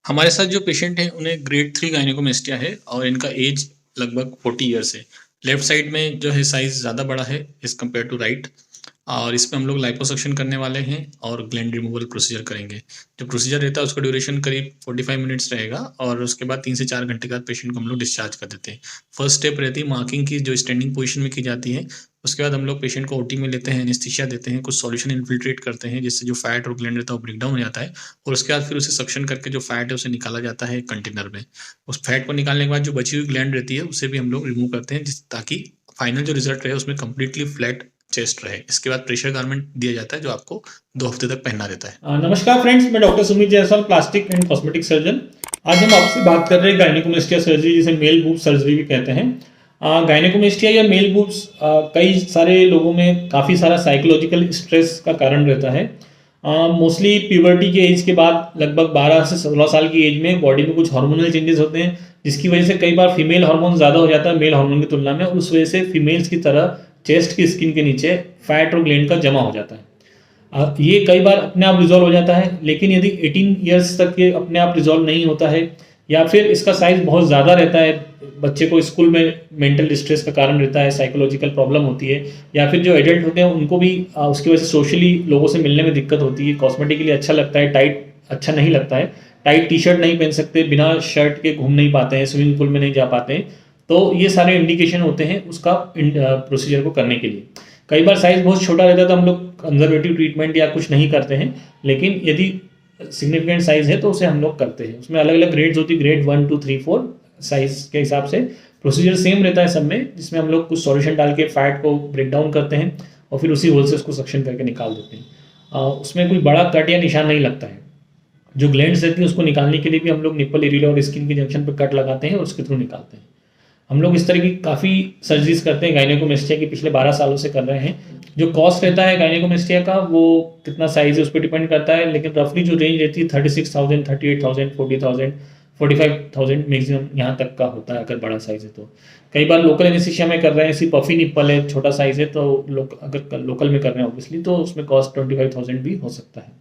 हमारे साथ जो पेशेंट हैं उन्हें ग्रेड 3 गायनेकोमेस्टिया है और इनका एज लगभग 40 ईयर्स है। लेफ्ट साइड में जो है साइज़ ज़्यादा बड़ा है एज़ कम्पेयर टू राइट और इसमें हम लोग लाइपोसक्शन करने वाले हैं और ग्लैंड रिमूवल प्रोसीजर करेंगे। जो प्रोसीजर रहता है उसका ड्यूरेशन करीब 45 मिनट्स रहेगा और उसके बाद 3 से 4 घंटे के बाद पेशेंट को हम लोग डिस्चार्ज कर देते हैं। फर्स्ट स्टेप रहती है मार्किंग की जो स्टैंडिंग पोजीशन में की जाती है। उसके बाद हम लोग पेशेंट को ओटी में लेते हैं, एनेस्थीसिया देते हैं, कुछ सॉल्यूशन इन्फिल्ट्रेट करते हैं जिससे जो फैट और ग्लैंड रहता है वो ब्रेक डाउन हो जाता है और उसके बाद फिर उसे सक्शन करके जो फैट है उसे निकाला जाता है कंटेनर में। उस फैट को निकालने के बाद जो बची हुई ग्लैंड रहती है उसे भी हम लोग रिमूव करते हैं ताकि फाइनल जो रिजल्ट रहे उसमें कंप्लीटली फ्लैट चेस्ट रहे। इसके बाद प्रेशर गारमेंट दिया जाता है जो आपको 2 हफ्ते तक पहनना रहता है। नमस्कार फ्रेंड्स, मैं doctor Sumit Jaiswal, plastic and cosmetic surgeon. आज हम आपसे बात कर रहे हैं गायनेकोमेस्टिया सर्जरी, जिसे मेल बूब सर्जरी भी कहते हैं। गायनेकोमेस्टिया या मेल बूब्स कई सारे लोगों में काफ़ी सारा साइकोलॉजिकल स्ट्रेस का कारण रहता है। मोस्टली प्यूबर्टी के एज के बाद लगभग 12 से 16 साल की एज में बॉडी में कुछ हार्मोनल चेंजेस होते हैं, जिसकी वजह से कई बार फीमेल हार्मोन ज़्यादा हो जाता है मेल हार्मोन की तुलना में, और उस वजह से फीमेल्स की तरह चेस्ट की स्किन के नीचे फैट और ग्लैंड का जमा हो जाता है। ये कई बार अपने आप रिजॉल्व हो जाता है, लेकिन यदि 18 ईयर्स तक ये अपने आप रिजॉल्व नहीं होता है या फिर इसका साइज बहुत ज़्यादा रहता है, बच्चे को स्कूल में मेंटल डिस्ट्रेस का कारण रहता है, साइकोलॉजिकल प्रॉब्लम होती है, या फिर जो एडल्ट होते हैं उनको भी उसकी वजह से सोशली लोगों से मिलने में दिक्कत होती है, कॉस्मेटिकली अच्छा लगता है, टाइट अच्छा नहीं लगता है, टाइट टी शर्ट नहीं पहन सकते, बिना शर्ट के घूम नहीं पाते हैं, स्विमिंग पूल में नहीं जा पाते हैं, तो ये सारे इंडिकेशन होते हैं उसका प्रोसीजर को करने के लिए। कई बार साइज बहुत छोटा रहता है तो हम लोग कंजर्वेटिव ट्रीटमेंट या कुछ नहीं करते हैं, लेकिन यदि सिग्निफिकेंट साइज है तो उसे हम लोग करते हैं। उसमें अलग अलग ग्रेड्स होती है, ग्रेड 1 2 3 4 साइज के हिसाब से प्रोसीजर सेम रहता है सब में, जिसमें हम लोग कुछ सॉल्यूशन डाल के फैट को ब्रेक डाउन करते हैं और फिर उसी होल से उसको सक्शन करके निकाल देते हैं। उसमें कोई बड़ा कट या निशान नहीं लगता है। जो ग्लैंड्स रहती है उसको निकालने के लिए भी हम लोग निप्पल एरिया और स्किन के जंक्शन पर कट लगाते हैं और उसके थ्रू निकालते हैं। हम लोग इस तरह की काफ़ी सर्जरीज करते हैं गायनेकोमेस्टिया की, पिछले 12 सालों से कर रहे हैं। जो कॉस्ट रहता है गायनेकोमेस्टिया का वो कितना साइज है उस पर डिपेंड करता है, लेकिन रफली जो रेंज रहती है 36,000, 38,000, 40,000, 45,000 मैक्सिमम यहाँ तक का होता है अगर बड़ा साइज है तो। कई बार लोकल एनेस्थीसिया में कर रहे हैं, सिर्फ पफी निप्पल है, छोटा साइज है, तो अगर लोकल में कर रहे हैं ऑब्वियसली तो उसमें कॉस्ट 25,000 भी हो सकता है।